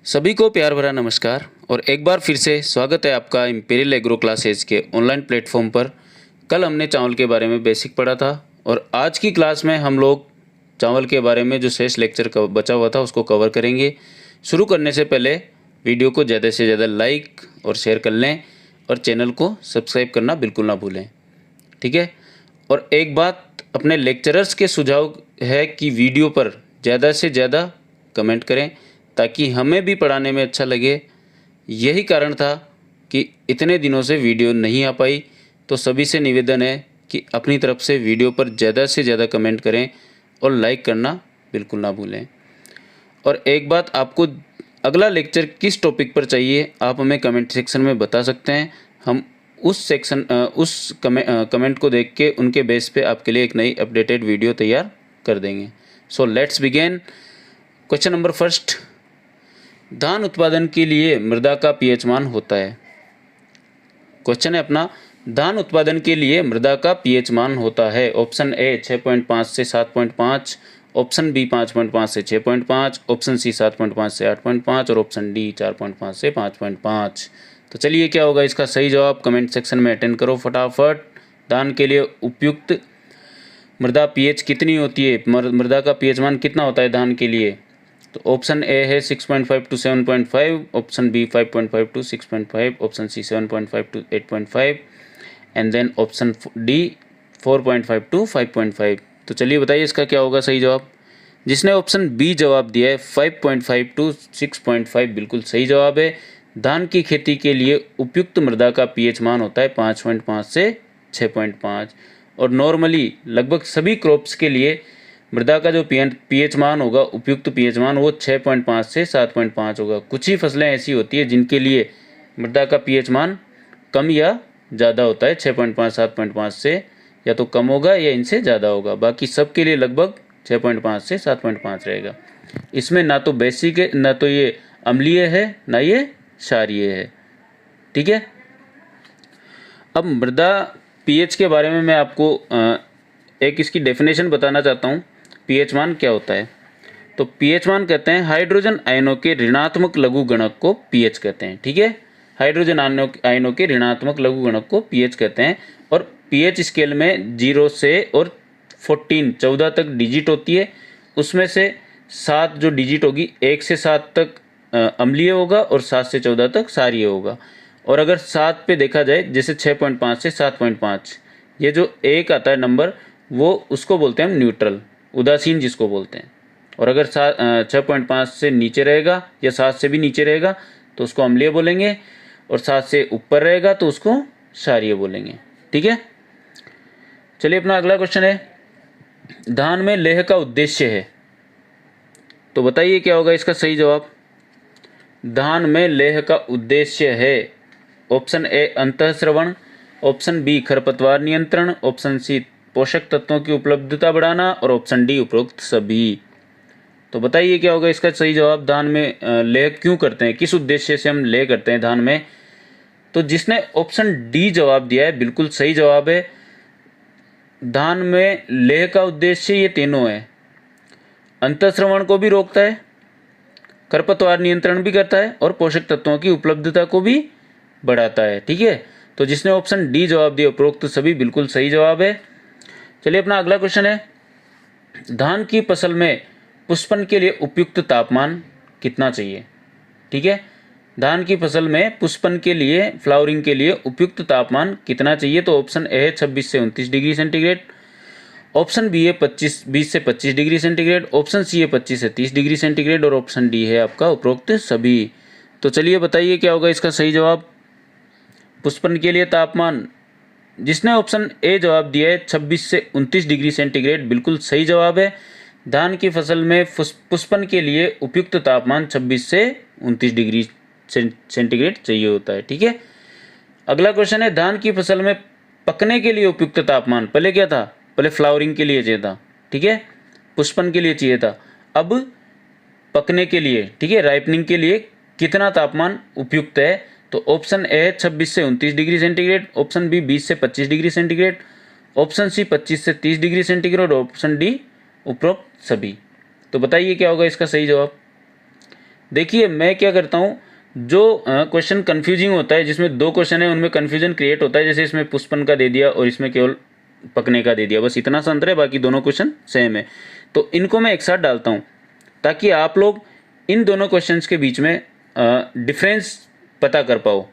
सभी को प्यार भरा नमस्कार और एक बार फिर से स्वागत है आपका इम्पीरियल एग्रो क्लासेज के ऑनलाइन प्लेटफॉर्म पर। कल हमने चावल के बारे में बेसिक पढ़ा था और आज की क्लास में हम लोग चावल के बारे में जो शेष लेक्चर बचा हुआ था उसको कवर करेंगे। शुरू करने से पहले वीडियो को ज़्यादा से ज़्यादा लाइक और शेयर कर लें और चैनल को सब्सक्राइब करना बिल्कुल ना भूलें, ठीक है। और एक बात अपने लेक्चरर्स के सुझाव है कि वीडियो पर ज़्यादा से ज़्यादा कमेंट करें ताकि हमें भी पढ़ाने में अच्छा लगे। यही कारण था कि इतने दिनों से वीडियो नहीं आ पाई, तो सभी से निवेदन है कि अपनी तरफ से वीडियो पर ज़्यादा से ज़्यादा कमेंट करें और लाइक करना बिल्कुल ना भूलें। और एक बात, आपको अगला लेक्चर किस टॉपिक पर चाहिए आप हमें कमेंट सेक्शन में बता सकते हैं। हम उस कमेंट को देख के उनके बेस पे आपके लिए एक नई अपडेटेड वीडियो तैयार कर देंगे। So let's begin. Question number first, धान उत्पादन के लिए मृदा का पीएच मान होता है। क्वेश्चन है अपना, धान उत्पादन के लिए मृदा का पीएच मान होता है। ऑप्शन ए 6.5 से 7.5, ऑप्शन बी 5.5 से 6.5, ऑप्शन सी 7.5 से 8.5 और ऑप्शन डी 4.5 से 5.5। तो चलिए, क्या होगा इसका सही जवाब? कमेंट सेक्शन में अटेंड करो फटाफट। धान के लिए उपयुक्त मृदा पीएच कितनी होती है? मृदा का पीएच मान कितना होता है धान के लिए? तो ऑप्शन ए है 6.5 to 7.5, option B 5.5 to 6.5, option C 7.5 to 8.5 and then option D 4.5 to 5.5। तो चलिए बताइए इसका क्या होगा सही जवाब। जिसने ऑप्शन बी जवाब दिया है 5.5 टू 6.5 बिल्कुल सही जवाब है। धान की खेती के लिए उपयुक्त मृदा का पीएच मान होता है 5.5 से 6.5 और नॉर्मली लगभग सभी क्रॉप्स के लिए मृदा का जो पीएच मान होगा, उपयुक्त पीएच मान, वो 6.5 से 7.5 होगा। कुछ ही फसलें ऐसी होती है जिनके लिए मृदा का पीएच मान कम या ज़्यादा होता है, 6.5 7.5 से या तो कम होगा या इनसे ज़्यादा होगा। बाकी सब के लिए लगभग 6.5 से 7.5 रहेगा। इसमें ना तो बेसिक है, ना तो ये अम्लीय है, ना ये क्षारीय है, ठीक है। अब मृदा पीएच के बारे में मैं आपको एक इसकी डेफिनेशन बताना चाहता हूँ। पीएच मान क्या होता है? तो पीएच मान कहते हैं हाइड्रोजन आयनों के ऋणात्मक लघु गणक को पीएच कहते हैं, ठीक है। हाइड्रोजन आयनों के ऋणात्मक लघु गणक को पीएच कहते हैं और पीएच स्केल में 0 से और 14 तक डिजिट होती है। उसमें से 7 जो डिजिट होगी, 1 से 7 तक अम्लीय होगा और 7 से 14 तक क्षारीय होगा। और अगर 7 पे देखा जाए, जैसे 6.5 से 7.5, ये जो एक आता है नंबर, वो उसको बोलते हैं हम न्यूट्रल, उदासीन जिसको बोलते हैं। और अगर 6.5 से नीचे रहेगा या 7 से भी नीचे रहेगा तो उसको अम्लीय बोलेंगे, और 7 से ऊपर रहेगा तो उसको क्षारीय बोलेंगे, ठीक है। चलिए, अपना अगला क्वेश्चन है, धान में लेह का उद्देश्य है। तो बताइए क्या होगा इसका सही जवाब। धान में लेह का उद्देश्य है। ऑप्शन ए अंतःस्रवण, ऑप्शन बी खरपतवार नियंत्रण, ऑप्शन सी पोषक तत्वों की उपलब्धता बढ़ाना और ऑप्शन डी उपरोक्त सभी। तो बताइए क्या होगा इसका सही जवाब। धान में लेह क्यों करते हैं, किस उद्देश्य से हम लेह करते हैं धान में? तो जिसने ऑप्शन डी जवाब दिया है बिल्कुल सही जवाब है। धान में लेह का उद्देश्य ये तीनों है। अंतःस्रवण को भी रोकता है, खरपतवार नियंत्रण भी करता है और पोषक तत्वों की उपलब्धता को भी बढ़ाता है, ठीक है। तो जिसने ऑप्शन डी जवाब दिया उपरोक्त सभी बिल्कुल सही जवाब है। चलिए, अपना अगला क्वेश्चन है, धान की फसल में पुष्पन के लिए उपयुक्त तापमान कितना चाहिए, ठीक है। धान की फसल में पुष्पन के लिए, फ्लावरिंग के लिए उपयुक्त तापमान कितना चाहिए? तो ऑप्शन ए है 26 से 29 डिग्री सेंटीग्रेड, ऑप्शन बी है 20 से 25 डिग्री सेंटीग्रेड, ऑप्शन सी है 25 से 30 डिग्री सेंटीग्रेड और ऑप्शन डी है आपका उपरोक्त सभी। तो चलिए बताइए क्या होगा इसका सही जवाब। पुष्पन के लिए तापमान, जिसने ऑप्शन ए जवाब दिया है 26 से 29 डिग्री सेंटीग्रेड बिल्कुल सही जवाब है। धान की फसल में पुष्पन के लिए उपयुक्त तापमान 26 से 29 डिग्री सेंटीग्रेड चाहिए होता है, ठीक है। अगला क्वेश्चन है, धान की फसल में पकने के लिए उपयुक्त तापमान, पहले क्या था? पहले फ्लावरिंग के लिए चाहिए था, ठीक है, पुष्पन के लिए चाहिए था। अब पकने के लिए, ठीक है, राइपनिंग के लिए कितना तापमान उपयुक्त है? तो ऑप्शन ए 26 से 29 डिग्री सेंटीग्रेड, ऑप्शन बी 20 से 25 डिग्री सेंटीग्रेड, ऑप्शन सी 25 से 30 डिग्री सेंटीग्रेड और ऑप्शन डी उपरोक्त सभी। तो बताइए क्या होगा इसका सही जवाब। देखिए मैं क्या करता हूँ, जो क्वेश्चन कन्फ्यूजिंग होता है, जिसमें 2 क्वेश्चन है उनमें कन्फ्यूजन क्रिएट होता है, जैसे इसमें पुष्पन का दे दिया और इसमें केवल पकने का दे दिया, बस इतना सा अंतर है, बाकी दोनों क्वेश्चन सेम है। तो इनको मैं एक साथ डालता हूँ ताकि आप लोग इन दोनों क्वेश्चंस के बीच में डिफरेंस पता कर पाओ।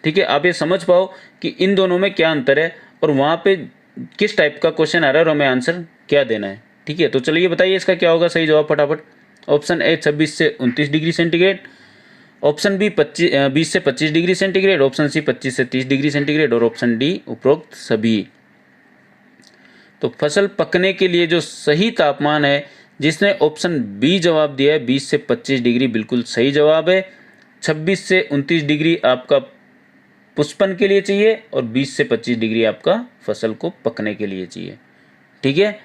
ठीक है, आप ये समझ पाओ कि इन दोनों में क्या अंतर है और वहाँ पे किस टाइप का क्वेश्चन आ रहा है और हमें आंसर क्या देना है। ठीक है, तो चलिए बताइए इसका क्या होगा सही जवाब फटाफट। ऑप्शन ए 26 से 29 डिग्री सेंटीग्रेड, ऑप्शन बी 20 से 25 डिग्री सेंटीग्रेड, ऑप्शन सी 25 से 30 डिग्री सेंटीग्रेड और ऑप्शन डी उपरोक्त सभी। तो फसल पकने के लिए जो सही तापमान है, जिसने ऑप्शन बी जवाब दिया है 20 से 25 डिग्री, बिल्कुल सही जवाब है। 26 से 29 डिग्री आपका पुष्पन के लिए चाहिए और 20 से 25 डिग्री आपका फसल को पकने के लिए चाहिए। ठीक है,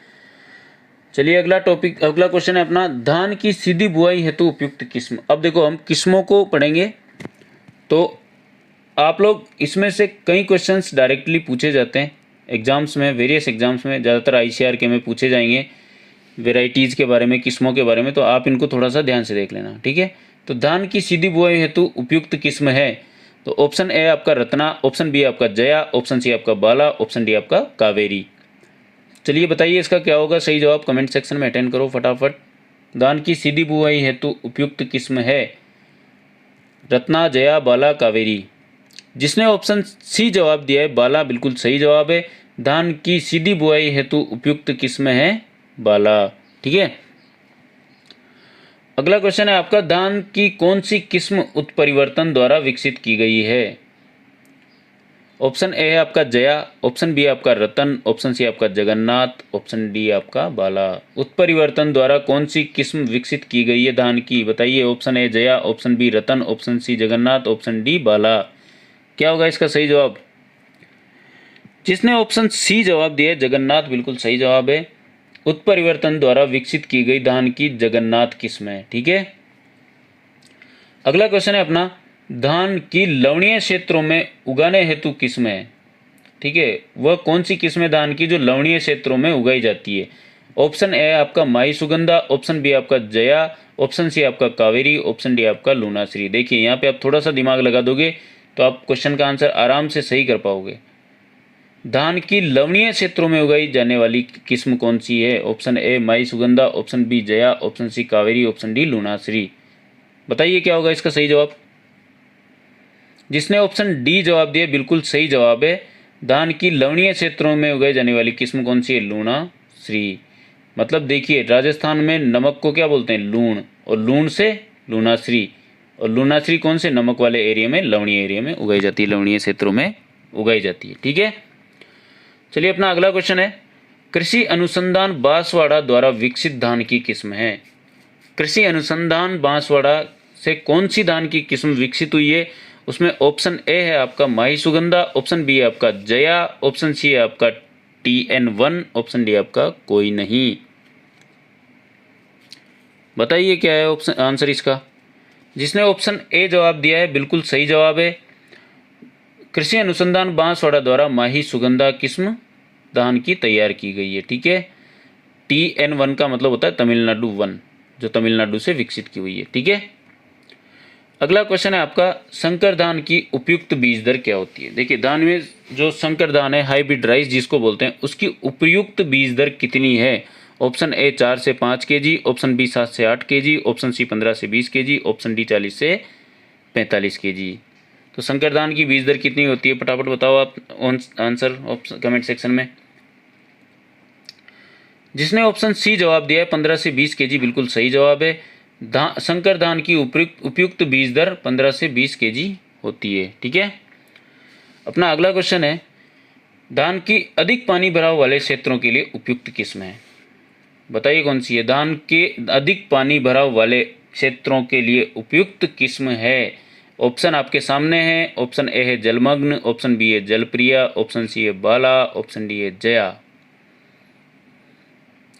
चलिए अगला क्वेश्चन है अपना, धान की सीधी बुआई हेतु उपयुक्त किस्म। अब देखो हम किस्मों को पढ़ेंगे, तो आप लोग इसमें से कई क्वेश्चंस डायरेक्टली पूछे जाते हैं एग्जाम्स में, वेरियस एग्जाम्स में, ज़्यादातर ICAR के में पूछे जाएंगे वेराइटीज़ के बारे में, किस्मों के बारे में, तो आप इनको थोड़ा सा ध्यान से देख लेना। ठीक है, तो धान की सीधी बुआई हेतु उपयुक्त किस्म है, तो ऑप्शन ए आपका रत्ना, ऑप्शन बी आपका जया, ऑप्शन सी आपका बाला, ऑप्शन डी आपका कावेरी। चलिए बताइए इसका क्या होगा सही जवाब, कमेंट सेक्शन में अटेंड करो फटाफट। धान की सीधी बुआई हेतु उपयुक्त किस्म है रत्ना, जया, बाला, कावेरी। जिसने ऑप्शन सी जवाब दिया है बाला, बिल्कुल सही जवाब है। धान की सीधी बुआई हेतु उपयुक्त किस्म है बाला। ठीक है, अगला क्वेश्चन है आपका, धान की कौन सी किस्म उत्परिवर्तन द्वारा विकसित की गई है। ऑप्शन ए है आपका जया, ऑप्शन बी आपका रतन, ऑप्शन सी आपका जगन्नाथ, ऑप्शन डी आपका बाला। उत्परिवर्तन द्वारा कौन सी किस्म विकसित की गई है धान की, बताइए। Option A Jaya, option B Ratan, option C Jagannath, option D Bala. क्या होगा इसका सही जवाब। जिसने ऑप्शन सी जवाब दिया जगन्नाथ, बिल्कुल सही जवाब है। उत्परिवर्तन द्वारा विकसित की गई धान की जगन्नाथ किस्म है। ठीक है, अगला क्वेश्चन है अपना, धान की लवणीय क्षेत्रों में उगाने हेतु किस्म है। ठीक है, वह कौन सी किस्म है धान की जो लवणीय क्षेत्रों में उगाई जाती है। ऑप्शन ए आपका माई सुगंधा, ऑप्शन बी आपका जया, ऑप्शन सी आपका कावेरी, ऑप्शन डी आपका लूनाश्री। देखिए यहाँ पे आप थोड़ा सा दिमाग लगा दोगे तो आप क्वेश्चन का आंसर आराम से सही कर पाओगे। धान की लवणीय क्षेत्रों में उगाई जाने वाली किस्म कौन सी है। Option A Mai Sugandha, option B Jaya, option C Kaveri, option D Lunashree. बताइए क्या होगा इसका सही जवाब। जिसने ऑप्शन डी जवाब दिया बिल्कुल सही जवाब है। धान की लवणीय क्षेत्रों में उगाई जाने वाली किस्म कौन सी है, लूनाश्री। मतलब देखिए राजस्थान में नमक को क्या बोलते हैं, लूण, और लूण से लूनाश्री, और लूनाश्री कौन से नमक वाले एरिया में, लवणीय एरिया में उगाई जाती है, लवणीय क्षेत्रों में उगाई जाती है। ठीक है, चलिए अपना अगला क्वेश्चन है, कृषि अनुसंधान बांसवाड़ा द्वारा विकसित धान की किस्म है। कृषि अनुसंधान बांसवाड़ा से कौन सी धान की किस्म विकसित हुई है। उसमें ऑप्शन ए है आपका माही सुगंधा, ऑप्शन बी है आपका जया, ऑप्शन सी है आपका TN1, ऑप्शन डी आपका कोई नहीं। बताइए क्या है ऑप्शन आंसर इसका। जिसने ऑप्शन ए जवाब दिया है बिल्कुल सही जवाब है। कृषि अनुसंधान बांसवाड़ा द्वारा माही सुगंधा किस्म धान की तैयार की गई है। ठीक है, TN1 का मतलब होता है तमिलनाडु 1, जो तमिलनाडु से विकसित की हुई है। ठीक है, अगला क्वेश्चन है आपका, संकर धान की उपयुक्त बीज दर क्या होती है। देखिए धान में जो संकर धान है, हाइब्रिड राइस जिसको बोलते हैं, उसकी उपयुक्त बीज दर कितनी है। ऑप्शन ए 4 से 5 kg, ऑप्शन बी 7 से 8 kg, ऑप्शन सी 15 से 20 kg, ऑप्शन डी 40 से 45 kg। तो संकर धान की बीज दर कितनी होती है, फटाफट बताओ आप आंसर कमेंट सेक्शन में। जिसने ऑप्शन सी जवाब दिया है 15 से 20 kg, बिल्कुल सही जवाब है। संकर धान की उपयुक्त बीज दर 15 से 20 kg होती है। ठीक है, अपना अगला क्वेश्चन है, धान की अधिक पानी भराव वाले क्षेत्रों के लिए उपयुक्त किस्म है। बताइए कौन सी है। धान के अधिक पानी भराव वाले क्षेत्रों के लिए उपयुक्त किस्म है। ऑप्शन आपके सामने है। ऑप्शन ए है जलमग्न, ऑप्शन बी है जलप्रिया, ऑप्शन सी है बाला, ऑप्शन डी है जया।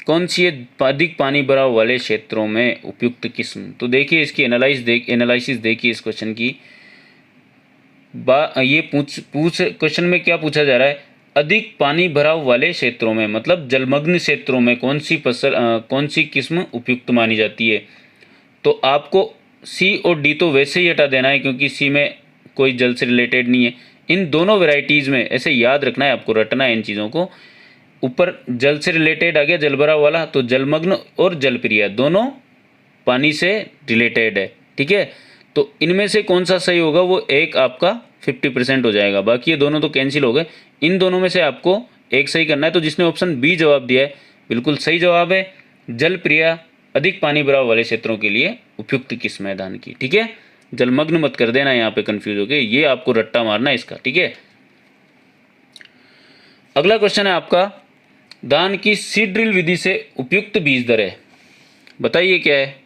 कौन सी है अधिक पानी भराव वाले क्षेत्रों में उपयुक्त किस्म। तो देखिए इसकी एनालिसिस देखिए इस क्वेश्चन की। ये क्वेश्चन में क्या पूछा जा रहा है, अधिक पानी भराव वाले क्षेत्रों में, मतलब जलमग्न क्षेत्रों में कौन सी किस्म उपयुक्त मानी जाती है। तो आपको सी और डी तो वैसे ही हटा देना है क्योंकि सी में कोई जल से रिलेटेड नहीं है। इन दोनों वैरायटीज़ में ऐसे याद रखना है, आपको रटना है इन चीज़ों को। ऊपर जल से रिलेटेड आ गया जलभरा वाला, तो जलमग्न और जलप्रिय दोनों पानी से रिलेटेड है, ठीक है। तो इनमें से कौन सा सही होगा, वो एक आपका 50% हो जाएगा, बाकी ये दोनों तो कैंसिल हो गए। इन दोनों में से आपको एक सही करना है। तो जिसने ऑप्शन बी जवाब दिया है बिल्कुल सही जवाब है। जलप्रिय अधिक पानी भराव वाले क्षेत्रों के लिए उपयुक्त किस्म है धान की, ठीक है। जलमग्न मत कर देना यहाँ पे कंफ्यूज हो गए, ये आपको रट्टा मारना है इसका, ठीक है। अगला क्वेश्चन है आपका, धान की सीड ड्रिल विधि से उपयुक्त बीज दर है, बताइए क्या है।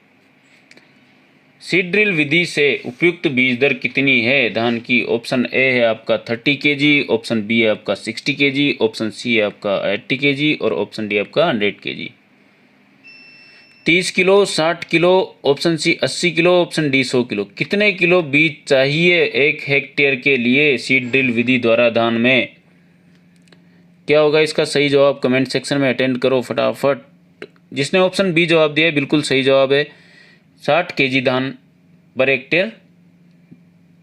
सीड ड्रिल विधि से उपयुक्त बीज दर कितनी है धान की। ऑप्शन ए है आपका 30 kg, ऑप्शन बी है आपका 60 kg, ऑप्शन सी है आपका 80 kg और ऑप्शन डी आपका 100 kg। 30 kilo, 60 kilo, option C 80 kilo, option D 100 kilo. कितने किलो बीज चाहिए 1 हेक्टेयर के लिए सीड ड्रिल विधि द्वारा धान में। क्या होगा इसका सही जवाब, कमेंट सेक्शन में अटेंड करो फटाफट। जिसने ऑप्शन बी जवाब दिया है बिल्कुल सही जवाब है। 60 kg धान पर हेक्टेयर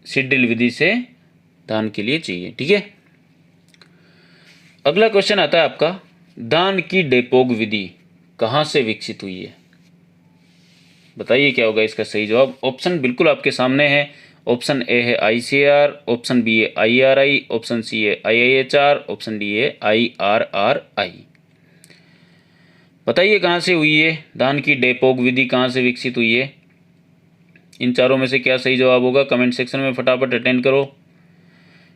सीड ड्रिल विधि से धान के लिए चाहिए, ठीक है। अगला क्वेश्चन आता है आपका, धान की डेपोग विधि कहाँ से विकसित हुई है, बताइए क्या होगा इसका सही जवाब। ऑप्शन बिल्कुल आपके सामने है। ऑप्शन ए है ICAR, ऑप्शन बी है IRI, ऑप्शन सी है IIHR, ऑप्शन डी है IRRI। बताइए कहाँ से हुई है धान की डेपोग विधि, कहाँ से विकसित हुई है। इन चारों में से क्या सही जवाब होगा, कमेंट सेक्शन में फटाफट अटेंड करो।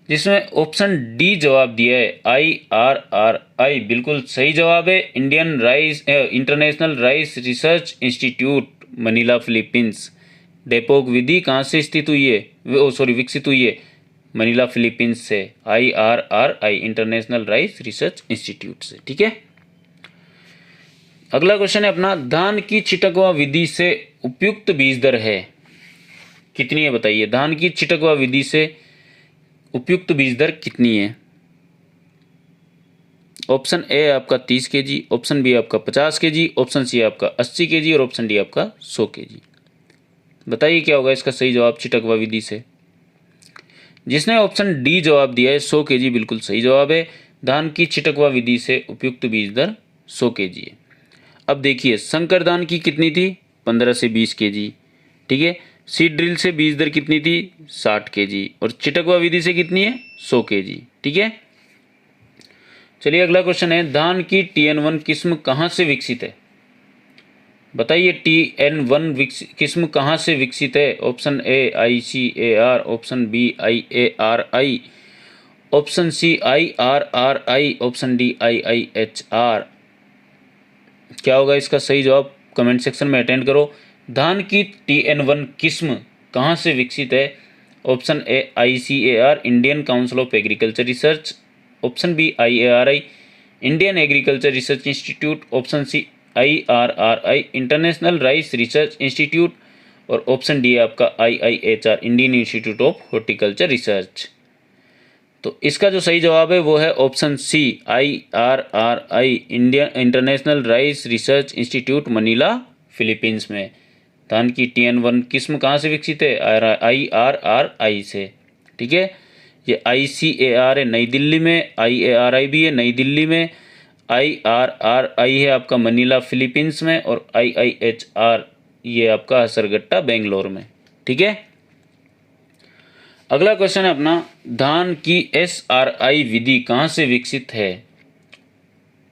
जिसमें ऑप्शन डी जवाब दिया है IRRI बिल्कुल सही जवाब है। International Rice Research Institute Manila Philippines. डेपोग विधि कहाँ से स्थित हुई है, विकसित हुई है मनीला फिलीपींस से। IRRI International Rice Research Institute से, ठीक है। अगला क्वेश्चन है अपना, धान की छिटकवा विधि से उपयुक्त बीज दर है कितनी है, बताइए। धान की छिटकवा विधि से उपयुक्त बीज दर कितनी है। ऑप्शन ए है आपका 30 kg, ऑप्शन बी आपका 50 kg, ऑप्शन सी आपका 80 kg और ऑप्शन डी आपका 100 kg। बताइए क्या होगा इसका सही जवाब छिटकवा विधि से। जिसने ऑप्शन डी जवाब दिया है 100 kg बिल्कुल सही जवाब है। धान की छिटकवा विधि से उपयुक्त बीज दर 100 kg है। अब देखिए संकर धान की कितनी थी, 15 से 20 kg, ठीक है। सीड ड्रिल से बीज दर कितनी थी, 60 kg और छिटकवा विधि से कितनी है, 100 kg, ठीक है। चलिए अगला क्वेश्चन है, धान की TN1 किस्म कहाँ से विकसित है, बताइए। TN1 किस्म कहाँ से विकसित है। Option A ICAR, option B IARI, option C IRRI, option D IIHR। क्या होगा इसका सही जवाब, कमेंट सेक्शन में अटेंड करो। धान की TN1 किस्म कहाँ से विकसित है। Option A ICAR Indian Council of Agriculture Research, option B IARI Indian Agriculture Research Institute, option C IRRI International Rice Research Institute और ऑप्शन डी आपका IIHR Indian Institute of Horticulture Research. तो इसका जो सही जवाब है वो है option C IRRI Indian International Rice Research Institute Manila Philippines में। धान की TN1 किस्म कहाँ से विकसित है, IRRI से, ठीक है। ये ICAR है नई दिल्ली में, IARI भी है नई दिल्ली में, IRRI है आपका मनीला फिलीपींस में और IIHR ये आपका हसरगट्टा बेंगलोर में, ठीक है। अगला क्वेश्चन है अपना, धान की SRI विधि कहाँ से विकसित है।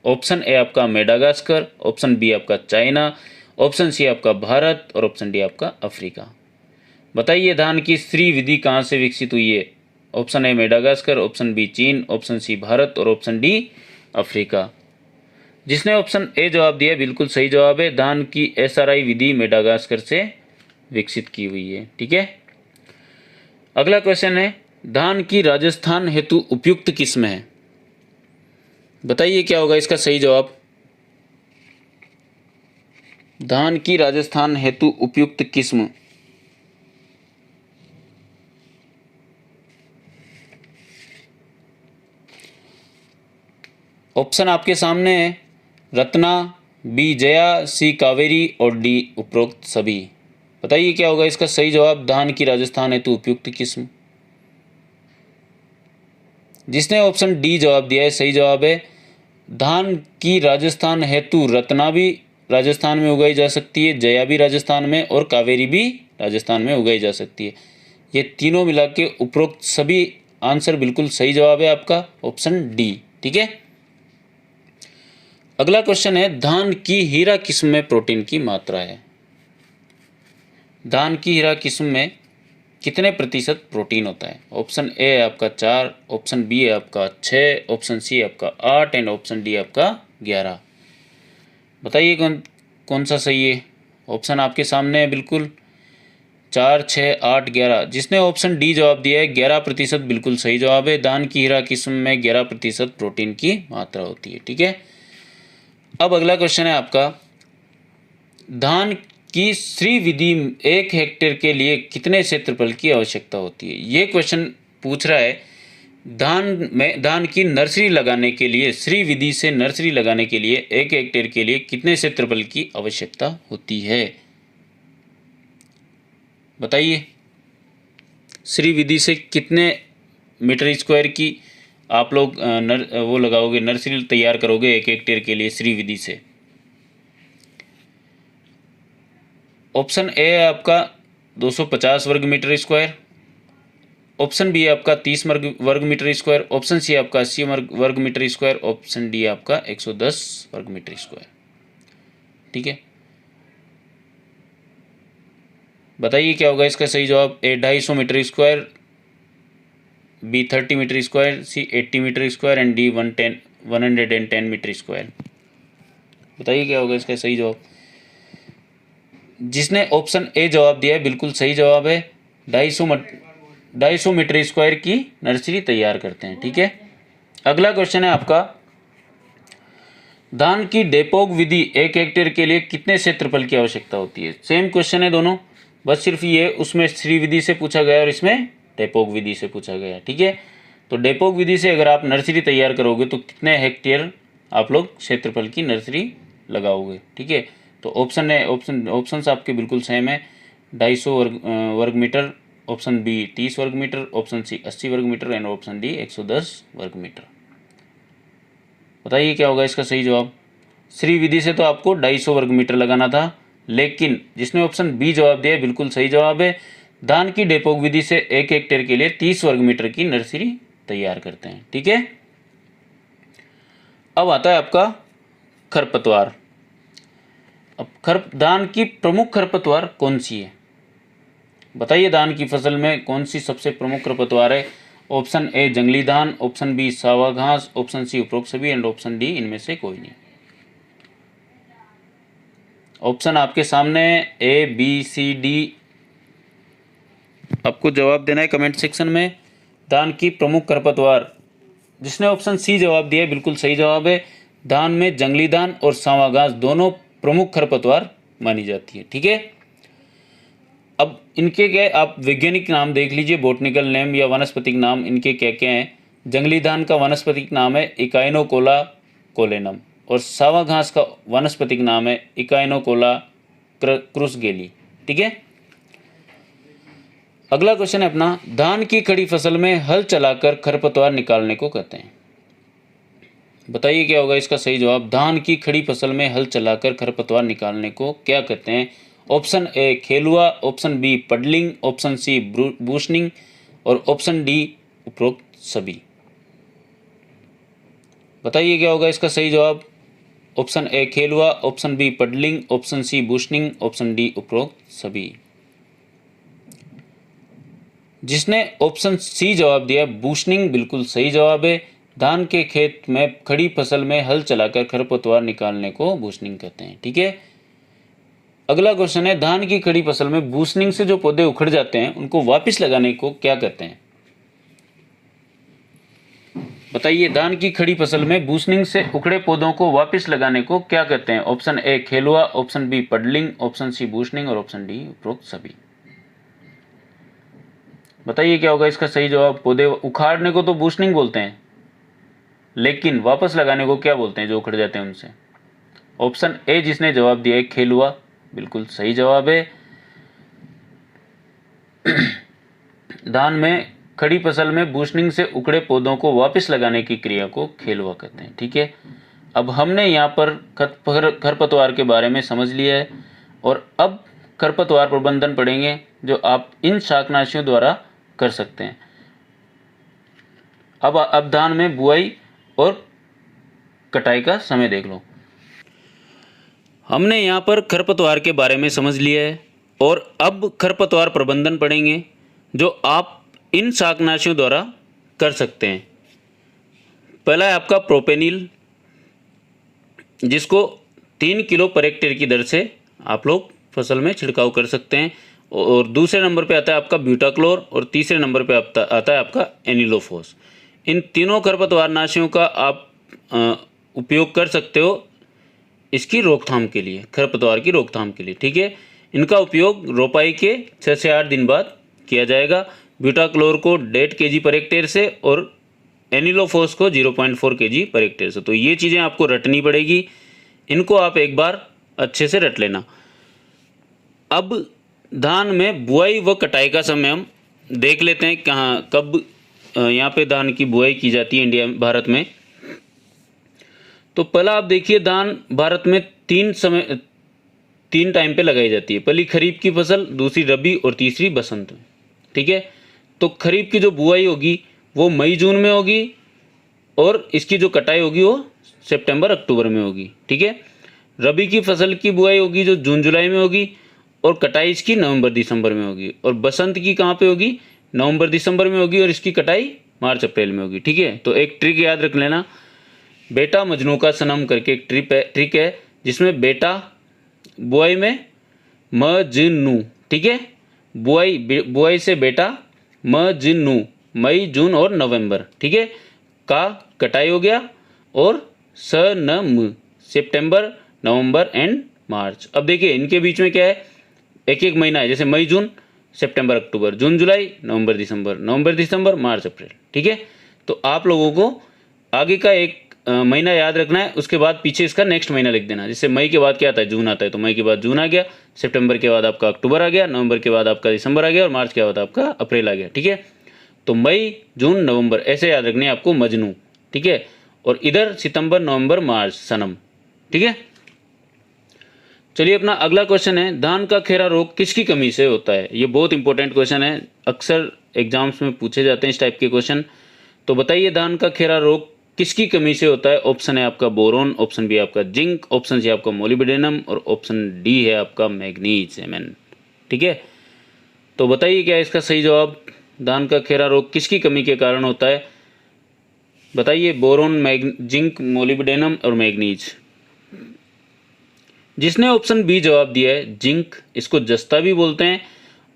ऑप्शन ए आपका मेडागास्कर, ऑप्शन बी आपका चाइना, ऑप्शन सी आपका भारत और ऑप्शन डी आपका अफ्रीका। बताइए धान की श्री विधि कहाँ से विकसित हुई है। Option A Madagascar, option B चीन, ऑप्शन सी भारत और ऑप्शन डी अफ्रीका। जिसने ऑप्शन ए जवाब दिया बिल्कुल सही जवाब है। धान की SRI विधि मेडागास्कर से विकसित की हुई है, ठीक है। अगला क्वेश्चन है, धान की राजस्थान हेतु उपयुक्त किस्म है, बताइए क्या होगा इसका सही जवाब। धान की राजस्थान हेतु उपयुक्त किस्म, ऑप्शन आपके सामने है, रत्ना, बी जया, सी कावेरी और डी उपरोक्त सभी। बताइए क्या होगा इसका सही जवाब। धान की राजस्थान हेतु उपयुक्त किस्म। जिसने ऑप्शन डी जवाब दिया है सही जवाब है धान की राजस्थान हेतु रत्ना भी राजस्थान में उगाई जा सकती है, जया भी राजस्थान में और कावेरी भी राजस्थान में उगाई जा सकती है। ये तीनों मिला के उपरोक्त सभी आंसर बिल्कुल सही जवाब है आपका ऑप्शन डी। ठीक है, अगला क्वेश्चन है धान की हीरा किस्म में प्रोटीन की मात्रा है। धान की हीरा किस्म में कितने प्रतिशत प्रोटीन होता है। ऑप्शन ए है आपका 4, ऑप्शन बी है आपका 6, ऑप्शन सी है आपका 8 एंड ऑप्शन डी आपका 11। बताइए कौन सा सही है। ऑप्शन आपके सामने है बिल्कुल 4, 6, 8, 11। जिसने ऑप्शन डी जवाब दिया है 11% बिल्कुल सही जवाब है। धान की हीरा किस्म में 11% प्रोटीन की मात्रा होती है। ठीक है, अब अगला क्वेश्चन है आपका धान की श्री विधि 1 हेक्टेयर के लिए कितने क्षेत्रफल की आवश्यकता होती है। ये क्वेश्चन पूछ रहा है धान की नर्सरी लगाने के लिए श्री विधि से नर्सरी लगाने के लिए 1 हेक्टेयर के लिए कितने क्षेत्रफल की आवश्यकता होती है। बताइए श्री विधि से कितने मीटर स्क्वायर की आप लोग वो लगाओगे, नर्सरी तैयार करोगे 1 हेक्टेयर के लिए श्री विधि से। ऑप्शन ए है आपका 250 वर्ग मीटर स्क्वायर, ऑप्शन बी है आपका 30 वर्ग मीटर स्क्वायर, ऑप्शन सी आपका 80 वर्ग मीटर स्क्वायर, ऑप्शन डी आपका 110 वर्ग मीटर स्क्वायर। ठीक है, बताइए क्या होगा इसका सही जवाब। A 250 metre square, B 30 metre square, C 80 metre square and D 110 metre square. बताइए क्या होगा इसका सही जवाब। जिसने ऑप्शन ए जवाब दिया है बिल्कुल सही जवाब है 250 मीटर स्क्वायर की नर्सरी तैयार करते हैं। ठीक है, अगला क्वेश्चन है आपका धान की डेपोक विधि 1 हेक्टेयर के लिए कितने क्षेत्रफल की आवश्यकता होती है। सेम क्वेश्चन है दोनों, बस सिर्फ ये उसमें श्री विधि से पूछा गया और इसमें डेपोक विधि से पूछा गया। ठीक है, तो डेपोक विधि से अगर आप नर्सरी तैयार करोगे तो कितने हेक्टेयर आप लोग क्षेत्रफल की नर्सरी लगाओगे। ठीक है, तो ऑप्शन आपके बिल्कुल सेम है 250 वर्ग मीटर, ऑप्शन बी 30 वर्ग मीटर, ऑप्शन सी 80 वर्ग मीटर एंड ऑप्शन डी 110 वर्ग मीटर। बताइए क्या होगा इसका सही जवाब। श्री विधि से तो आपको 250 वर्ग मीटर लगाना था, लेकिन जिसने ऑप्शन बी जवाब दिया बिल्कुल सही जवाब है धान की डेपोक विधि से 1 हेक्टेयर के लिए 30 वर्ग मीटर की नर्सरी तैयार करते हैं। ठीक है, अब आता है आपका खरपतवार। अब धान की प्रमुख खरपतवार कौन सी है। बताइए धान की फसल में कौन सी सबसे प्रमुख खरपतवार है। ऑप्शन ए जंगली धान, ऑप्शन बी सावा घास, ऑप्शन सी उपरोक्त सभी एंड ऑप्शन डी इनमें से कोई नहीं। ऑप्शन आपके सामने ए बी सी डी, आपको जवाब देना है कमेंट सेक्शन में। धान की प्रमुख खरपतवार, जिसने ऑप्शन सी जवाब दिया बिल्कुल सही जवाब है धान में जंगली धान और सावा घास दोनों प्रमुख खरपतवार मानी जाती है। ठीक है, अब इनके क्या आप वैज्ञानिक नाम देख लीजिए, बॉटनिकल नेम या वानस्पतिक नाम इनके क्या क्या हैं। जंगली धान का वानस्पतिक नाम है इकाइनोकोला कोलेनम और सावा घास का वानस्पतिक नाम है इकाइनोकोला क्रुसगेली। ठीक है, अगला क्वेश्चन है अपना धान की खड़ी फसल में हल चलाकर खरपतवार निकालने को कहते हैं। बताइए क्या होगा इसका सही जवाब। धान की खड़ी फसल में हल चलाकर खरपतवार निकालने को क्या कहते हैं। ऑप्शन ए खेलुआ, option B puddling, option C बूशनिंग और ऑप्शन डी उपरोक्त सभी। बताइए क्या होगा इसका सही जवाब। ऑप्शन ए खेलुआ, option B puddling, option C बूशनिंग, ऑप्शन डी उपरोक्त सभी। जिसने ऑप्शन सी जवाब दिया बूशनिंग बिल्कुल सही जवाब है। धान के खेत में खड़ी फसल में हल चलाकर खरपतवार निकालने को बूशनिंग कहते हैं। ठीक है, अगला क्वेश्चन है धान की खड़ी फसल में बूशनिंग से जो पौधे उखड़ जाते हैं उनको वापस लगाने को क्या कहते हैं। बताइए धान की खड़ी फसल में बूशनिंग से उखड़े पौधों को वापस लगाने को क्या कहते हैं। ऑप्शन ए खेलुआ, option B puddling, option C बूशनिंग और ऑप्शन डी उपरोक्त सभी। बताइए क्या होगा इसका सही जवाब। पौधे उखाड़ने को तो बूशनिंग बोलते हैं, लेकिन वापस लगाने को क्या बोलते हैं जो उखड़ जाते हैं उनसे। ऑप्शन ए जिसने जवाब दिया है खेलुआ बिल्कुल सही जवाब है। धान में खड़ी फसल में बूशनिंग से उखड़े पौधों को वापस लगाने की क्रिया को खेलवा कहते हैं। ठीक है, अब हमने यहाँ पर खरपतवार के बारे में समझ लिया है और अब खरपतवार प्रबंधन पढ़ेंगे जो आप इन शाकनाशियों द्वारा कर सकते हैं। अब धान में बुआई और कटाई का समय देख लो। हमने यहाँ पर खरपतवार के बारे में समझ लिया है और अब खरपतवार प्रबंधन पढ़ेंगे जो आप इन शाकनाशियों द्वारा कर सकते हैं। पहला है आपका प्रोपेनिल, जिसको 3 किलो पर हेक्टेयर की दर से आप लोग फसल में छिड़काव कर सकते हैं। और दूसरे नंबर पे आता है आपका ब्यूटाक्लोर और तीसरे नंबर पे आता है आपका एनिलोफोस। इन तीनों खरपतवार नाशियों का आप उपयोग कर सकते हो इसकी रोकथाम के लिए, खरपतवार की रोकथाम के लिए। ठीक है, इनका उपयोग रोपाई के 6 से 8 दिन बाद किया जाएगा। ब्यूटाक्लोर को 1.5 kg पर हेक्टेयर से और एनिलोफोस को 0.4 kg पर हेक्टेयर से। तो ये चीज़ें आपको रटनी पड़ेगी, इनको आप एक बार अच्छे से रट लेना। अब धान में बुआई व कटाई का समय हम देख लेते हैं कहाँ कब यहाँ पे धान की बुआई की जाती है इंडिया में, भारत में। तो पहला आप देखिए, धान भारत में 3 टाइम पे लगाई जाती है। पहली खरीफ की फसल, दूसरी रबी और तीसरी बसंत में। ठीक है, तो खरीफ की जो बुआई होगी वो मई जून में होगी और इसकी जो कटाई होगी वो सितंबर अक्टूबर में होगी। ठीक है, रबी की फसल की बुआई होगी जो जून जुलाई में होगी और कटाई इसकी नवंबर दिसंबर में होगी। और बसंत की कहाँ पे होगी? नवंबर दिसंबर में होगी और इसकी कटाई मार्च अप्रैल में होगी। ठीक है, तो एक ट्रिक याद रख लेना, बेटा मजनू का सनम करके एक ट्रिक है जिसमें बेटा बुआई में मजनू। ठीक है, बुआई से बेटा मजनू, मई जून और नवंबर। ठीक है, का कटाई हो गया और सनम सितंबर नवंबर एंड मार्च। अब देखिए इनके बीच में क्या है, एक महीना है, जैसे मई जून सितंबर अक्टूबर, जून जुलाई, नवंबर दिसंबर, मार्च अप्रैल। ठीक है, तो आप लोगों को आगे का एक महीना याद रखना है, उसके बाद पीछे इसका नेक्स्ट महीना लिख देना। जैसे मई के बाद क्या आता है? जून आता है, तो मई के बाद जून आ गया, सितंबर के बाद आपका अक्टूबर आ गया, नवंबर के बाद आपका दिसंबर आ गया और मार्च के बाद आपका अप्रैल आ गया। ठीक है, तो मई जून नवंबर ऐसे याद रखने आपको मजनू। ठीक है, और इधर सितंबर नवंबर मार्च सनम। ठीक है, चलिए अपना अगला क्वेश्चन है, धान का खेरा रोग किसकी कमी से होता है? ये बहुत इंपॉर्टेंट क्वेश्चन है, अक्सर एग्जाम्स में पूछे जाते हैं इस टाइप के क्वेश्चन। तो बताइए धान का खेरा रोग किसकी कमी से होता है? ऑप्शन है आपका बोरोन, ऑप्शन बी आपका जिंक, ऑप्शन सी आपका मोलिब्डेनम और ऑप्शन डी है आपका मैग्नीज Mn। ठीक है, तो बताइए क्या इसका सही जवाब? धान का खेरा रोग किसकी कमी के कारण होता है? बताइए, बोरोन, जिंक, मोलिब्डेनम और मैग्नीज। जिसने ऑप्शन बी जवाब दिया है जिंक, इसको जस्ता भी बोलते हैं,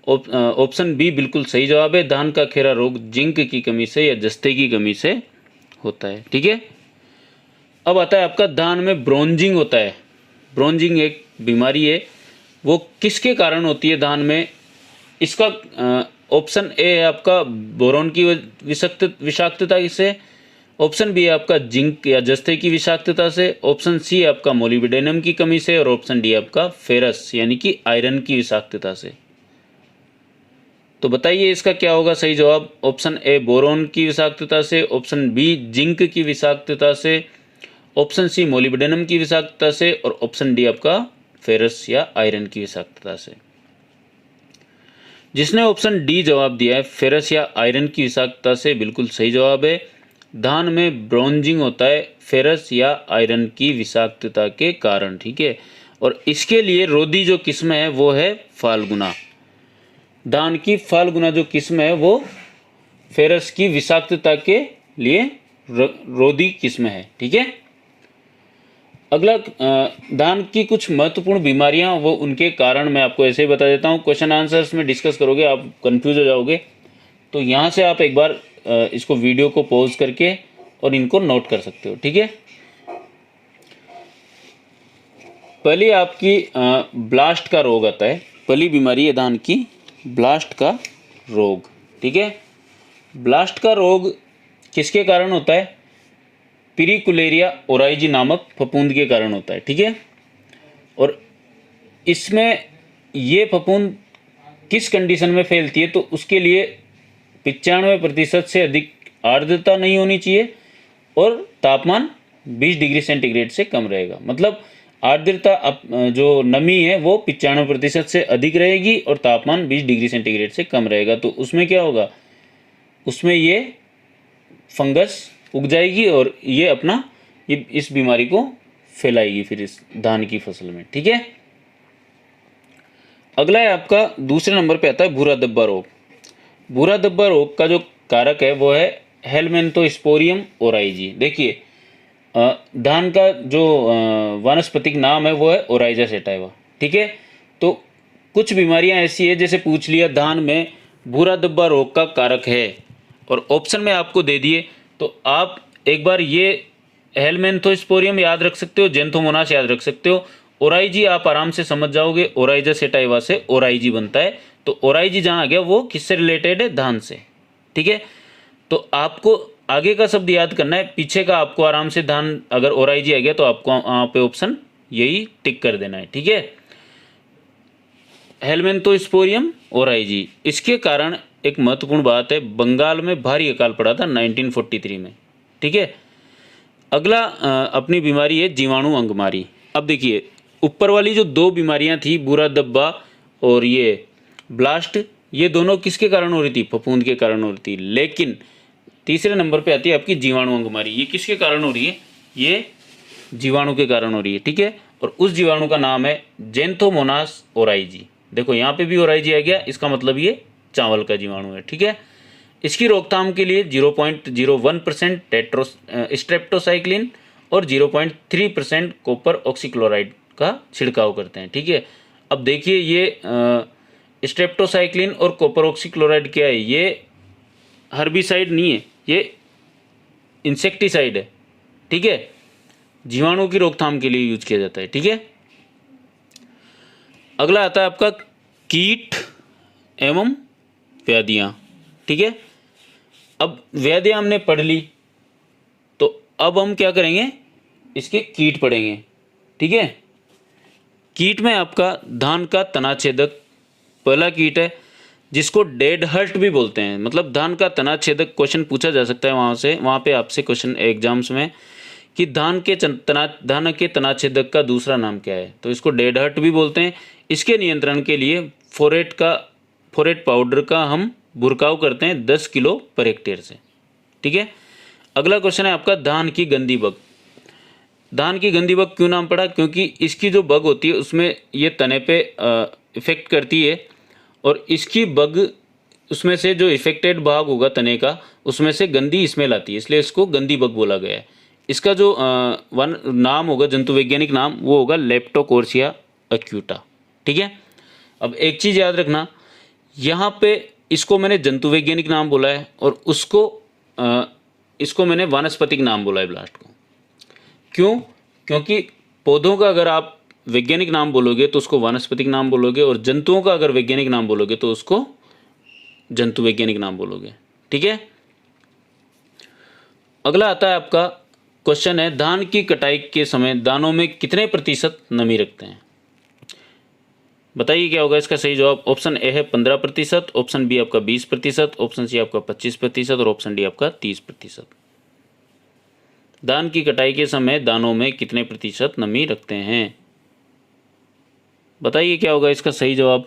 ऑप्शन बी बिल्कुल सही जवाब है। धान का खेरा रोग जिंक की कमी से या जस्ते की कमी से होता है। ठीक है, अब आता है आपका धान में ब्रोंजिंग होता है। ब्रोंजिंग एक बीमारी है, वो किसके कारण होती है धान में? इसका ऑप्शन ए है आपका बोरोन की विषाक्तता से, ऑप्शन बी है आपका जिंक या जस्ते की विषाक्तता से, ऑप्शन सी है आपका मोलिब्डेनम की कमी से और ऑप्शन डी आपका फेरस यानी कि आयरन की विषाक्तता से। तो बताइए इसका क्या होगा सही जवाब? ऑप्शन ए बोरोन की विषाक्तता से, ऑप्शन बी जिंक की विषाक्तता से, ऑप्शन सी मोलिब्डेनम की विषाक्तता से और ऑप्शन डी आपका फेरस या आयरन की विषाक्तता से। जिसने ऑप्शन डी जवाब दिया है फेरस या आयरन की विषाक्तता से, बिल्कुल सही जवाब है। धान में ब्रोंजिंग होता है फेरस या आयरन की विषाक्तता के कारण। ठीक है, और इसके लिए रोधी जो किस्म है वो है फाल्गुना। धान की फाल्गुना जो किस्म है वो फेरस की विषाक्तता के लिए रोधी किस्म है। ठीक है, अगला धान की कुछ महत्वपूर्ण बीमारियां, वो उनके कारण मैं आपको ऐसे ही बता देता हूं, क्वेश्चन आंसर्स में डिस्कस करोगे आप कंफ्यूज हो जाओगे। तो यहां से आप एक बार इसको वीडियो को पॉज करके और इनको नोट कर सकते हो। ठीक है, पहली आपकी ब्लास्ट का रोग आता है। पहली बीमारी है धान की ब्लास्ट का रोग। ठीक है, ब्लास्ट का रोग किसके कारण होता है? पिरिकुलेरिया ओराइजी नामक फफूंद के कारण होता है। ठीक है, और इसमें ये फफूंद किस कंडीशन में फैलती है? तो उसके लिए 95% से अधिक आर्द्रता नहीं होनी चाहिए और तापमान 20 डिग्री सेंटीग्रेड से कम रहेगा। मतलब आर्द्रता जो नमी है वो 95% से अधिक रहेगी और तापमान 20 डिग्री सेंटीग्रेड से कम रहेगा। तो उसमें क्या होगा, उसमें ये फंगस उग जाएगी और ये इस बीमारी को फैलाएगी फिर इस धान की फसल में। ठीक है, अगला है आपका दूसरे नंबर पे आता है भूरा धब्बा रोग। भूरा धब्बा रोग का जो कारक है वो है हेलमिंथोस्पोरियम ओराइजी। देखिए धान का जो वानस्पतिक नाम है वो है ओराइजा सेटाइवा। ठीक है, तो कुछ बीमारियां ऐसी है, जैसे पूछ लिया धान में भूरा धब्बा रोग का कारक है और ऑप्शन में आपको दे दिए, तो आप एक बार ये हेलमिंथोस्पोरियम याद रख सकते हो, जेंथोमोनास याद रख सकते हो। ओराइजी आप आराम से समझ जाओगे, ओराइजा सेटाइवा से ओराइजी बनता है। तो ओराइजी जहाँ आ गया वो किससे रिलेटेड है, धान से। ठीक है, तो आपको आगे का शब्द याद करना है, पीछे का आपको आराम से धान, अगर ओराइजी आ गया तो आपको वहाँ पे ऑप्शन यही टिक कर देना है। ठीक है, हेलमिंथोस्पोरियम ओराइजी। इसके कारण एक महत्वपूर्ण बात है, बंगाल में भारी अकाल पड़ा था 1943 में। ठीक है, अगला अपनी बीमारी है जीवाणु अंगमारी। अब देखिए ऊपर वाली जो दो बीमारियां थी, भूरा धब्बा और ये ब्लास्ट, ये दोनों किसके कारण हो रही थी, फफूंद के कारण हो रही थी। लेकिन तीसरे नंबर पे आती है आपकी जीवाणु अंगमारी। ये किसके कारण हो रही है, ये जीवाणु के कारण हो रही है। ठीक है, और उस जीवाणु का नाम है जेंथोमोनास ओराइजी। देखो यहाँ पे भी ओराइजी आ गया, इसका मतलब ये चावल का जीवाणु है। ठीक है, इसकी रोकथाम के लिए 0.01% स्ट्रेप्टोसाइक्लिन और 0.3% कॉपर ऑक्सीक्लोराइड का छिड़काव करते हैं। ठीक है, अब देखिए ये स्ट्रेप्टोसाइक्लिन और कॉपर ऑक्सीक्लोराइड क्या है, ये हर्बिसाइड नहीं है, ये इंसेक्टिसाइड है। ठीक है, जीवाणु की रोकथाम के लिए यूज किया जाता है। ठीक है, अगला आता है आपका कीट एवं व्याधियाँ। ठीक है, अब व्याधियाँ हमने पढ़ ली, तो अब हम क्या करेंगे, इसके कीट पढ़ेंगे। ठीक है, कीट में आपका धान का तना छेदक पहला कीट है, जिसको डेड हर्ट भी बोलते हैं। मतलब धान का तना छेदक क्वेश्चन पूछा जा सकता है वहाँ पे आपसे क्वेश्चन एग्जाम्स में कि धान के तना छेदक का दूसरा नाम क्या है, तो इसको डेड हर्ट भी बोलते हैं। इसके नियंत्रण के लिए फोरेट पाउडर का हम बुरकाव करते हैं 10 किलो पर हेक्टेयर से। ठीक है, अगला क्वेश्चन है आपका धान की गंदी बग। धान की गंदी बग क्यों नाम पड़ा, क्योंकि इसकी जो बग होती है उसमें ये तने पे इफेक्ट करती है और इसकी बग, उसमें से जो इफेक्टेड भाग होगा तने का, उसमें से गंदी स्मेल आती है, इसलिए इसको गंदी बग बोला गया है। इसका जो नाम होगा, जंतु वैज्ञानिक नाम, वो होगा लेप्टोकोर्सिया एक्यूटा। ठीक है, अब एक चीज़ याद रखना, यहाँ पे इसको मैंने जंतु वैज्ञानिक नाम बोला है और इसको मैंने वानस्पतिक नाम बोला है ब्लास्ट को। क्यों, क्योंकि पौधों का अगर आप वैज्ञानिक नाम बोलोगे तो उसको वानस्पतिक नाम बोलोगे, और जंतुओं का अगर वैज्ञानिक नाम बोलोगे तो उसको जंतु वैज्ञानिक नाम बोलोगे। ठीक है, अगला आता है आपका क्वेश्चन है, धान की कटाई के समय दानों में कितने प्रतिशत नमी रखते हैं। बताइए क्या होगा इसका सही जवाब। ऑप्शन ए है 15%, ऑप्शन बी आपका 20%, ऑप्शन सी आपका 25% और ऑप्शन डी आपका 30%। धान की कटाई के समय दानों में कितने प्रतिशत नमी रखते हैं, बताइए क्या होगा इसका सही जवाब।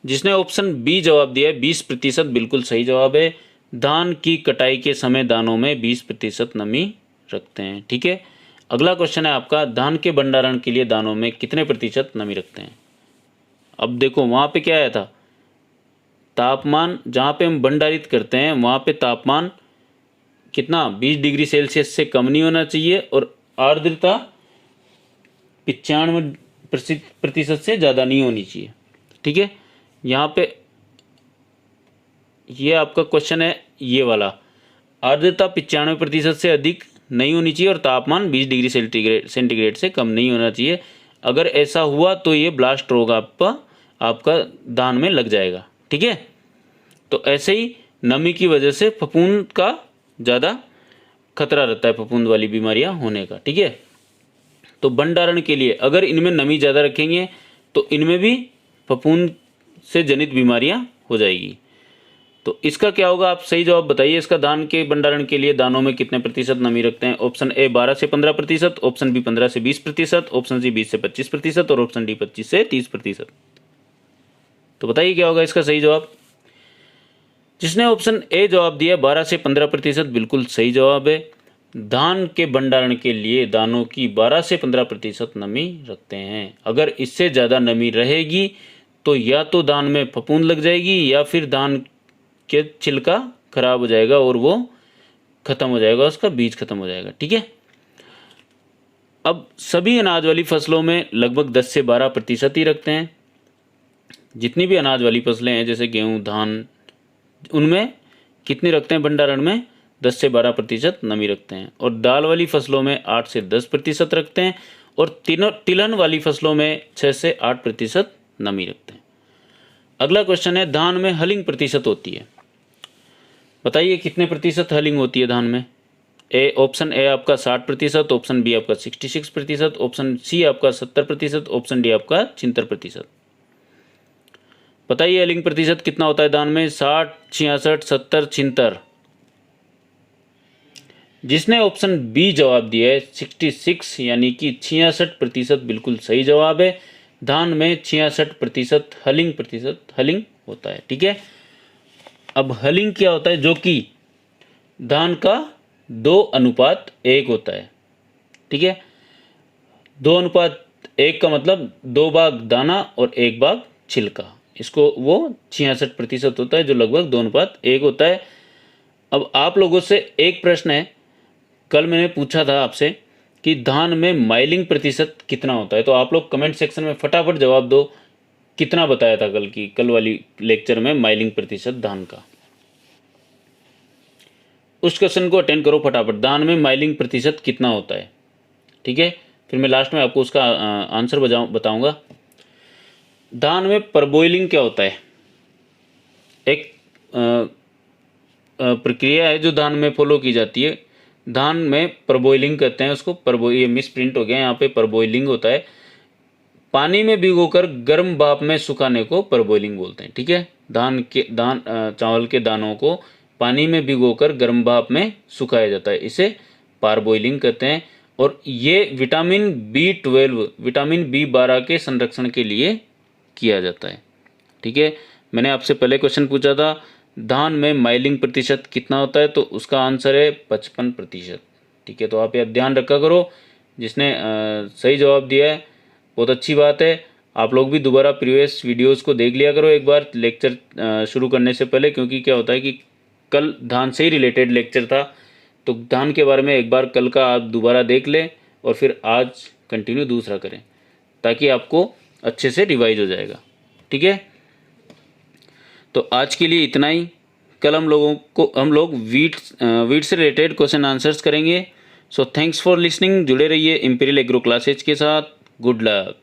जिसने ऑप्शन बी जवाब दिया है 20%, बिल्कुल सही जवाब है। धान की कटाई के समय दानों में 20% नमी रखते हैं। ठीक है, अगला क्वेश्चन है आपका, धान के भंडारण के लिए दानों में कितने प्रतिशत नमी रखते हैं। अब देखो वहाँ पे क्या आया था, तापमान जहाँ पे हम भंडारित करते हैं वहाँ पे तापमान कितना, 20 डिग्री सेल्सियस से कम नहीं होना चाहिए और आर्द्रता 95% से ज़्यादा नहीं होनी चाहिए। ठीक है, यहाँ पे ये आपका क्वेश्चन है, ये वाला आर्द्रता 95% से अधिक नहीं होनी चाहिए और तापमान 20 डिग्री सेंटीग्रेड से कम नहीं होना चाहिए। अगर ऐसा हुआ तो ये ब्लास्ट रोग आपका धान में लग जाएगा। ठीक है, तो ऐसे ही नमी की वजह से फफूंद का ज़्यादा खतरा रहता है, फफूंद वाली बीमारियां होने का। ठीक है, तो भंडारण के लिए अगर इनमें नमी ज़्यादा रखेंगे तो इनमें भी फफूंद से जनित बीमारियां हो जाएगी। तो इसका क्या होगा, आप सही जवाब बताइए। इसका धान के भंडारण के लिए दानों में कितने प्रतिशत नमी रखते हैं? ऑप्शन ए 12 से 15%, ऑप्शन बी 15 से 20%, ऑप्शन सी 20 से 25% और ऑप्शन डी 25 से 30%। तो बताइए क्या होगा इसका सही जवाब। जिसने ऑप्शन ए जवाब दिया 12 से 15%, बिल्कुल सही जवाब है। धान के भंडारण के लिए दानों की 12 से 15% नमी रखते हैं। अगर इससे ज़्यादा नमी रहेगी तो या तो धान में फफूंद लग जाएगी या फिर धान के छिलका खराब हो जाएगा और वो खत्म हो जाएगा, उसका बीज खत्म हो जाएगा। ठीक है। अब सभी अनाज वाली फसलों में लगभग 10 से 12% ही रखते हैं। जितनी भी अनाज वाली फसलें हैं जैसे गेहूँ, धान, उनमें कितनी रखते हैं भंडारण में? 10 से 12% नमी रखते हैं। और दाल वाली फसलों में 8 से 10% रखते हैं और तिलहन वाली फसलों में 6 से 8% नमी रखते हैं। अगला क्वेश्चन है, धान में हलिंग प्रतिशत होती है, बताइए कितने प्रतिशत हलिंग होती है धान में? ऑप्शन ए आपका 60%, ऑप्शन बी आपका 66%, ऑप्शन सी आपका 70%, ऑप्शन डी आपका 76%। बताइए हलिंग प्रतिशत कितना होता है धान में? 60, 66, 70, 76। जिसने ऑप्शन बी जवाब दिया है 66 यानी कि 66% बिल्कुल सही जवाब है। धान में 66% हलिंग होता है। ठीक है। अब हलिंग क्या होता है? जो कि धान का 2:1 होता है। ठीक है। 2:1 का मतलब 2 भाग दाना और 1 भाग छिलका, इसको वो 66% होता है, जो लगभग 2:1 होता है। अब आप लोगों से एक प्रश्न है, कल मैंने पूछा था आपसे कि धान में माइलिंग प्रतिशत कितना होता है, तो आप लोग कमेंट सेक्शन में फटाफट जवाब दो, कितना बताया था कल वाली लेक्चर में माइलिंग प्रतिशत धान का। उस क्वेश्चन को अटेंड करो फटाफट, धान में माइलिंग प्रतिशत कितना होता है। ठीक है। फिर मैं लास्ट में आपको उसका आंसर बताऊंगा। धान में परबॉइलिंग क्या होता है? एक प्रक्रिया है जो धान में फॉलो की जाती है। धान में परबॉइलिंग कहते हैं उसको। ये मिस प्रिंट हो गया, यहाँ पे परबॉइलिंग होता है। पानी में भिगोकर गर्म भाप में सुखाने को परबॉइलिंग बोलते हैं। ठीक है। चावल के दानों को पानी में भिगोकर गर्म भाप में सुखाया जाता है, इसे पारबॉइलिंग कहते हैं। और ये विटामिन B12, विटामिन B12 के संरक्षण के लिए किया जाता है। ठीक है। मैंने आपसे पहले क्वेश्चन पूछा था धान में माइलिंग प्रतिशत कितना होता है, तो उसका आंसर है 55%। ठीक है। तो आप यह ध्यान रखा करो। जिसने सही जवाब दिया है बहुत अच्छी बात है। आप लोग भी दोबारा प्रीवियस वीडियोस को देख लिया करो एक बार लेक्चर शुरू करने से पहले, क्योंकि क्या होता है कि कल धान से ही रिलेटेड लेक्चर था, तो धान के बारे में एक बार कल का आप दोबारा देख लें और फिर आज कंटिन्यू दूसरा करें, ताकि आपको अच्छे से रिवाइज हो जाएगा। ठीक है। तो आज के लिए इतना ही। कल हम लोग वीट से रिलेटेड क्वेश्चन आंसर्स करेंगे। So thanks for listening. जुड़े रहिए इंपीरियल एग्रो क्लासेज के साथ। Good luck.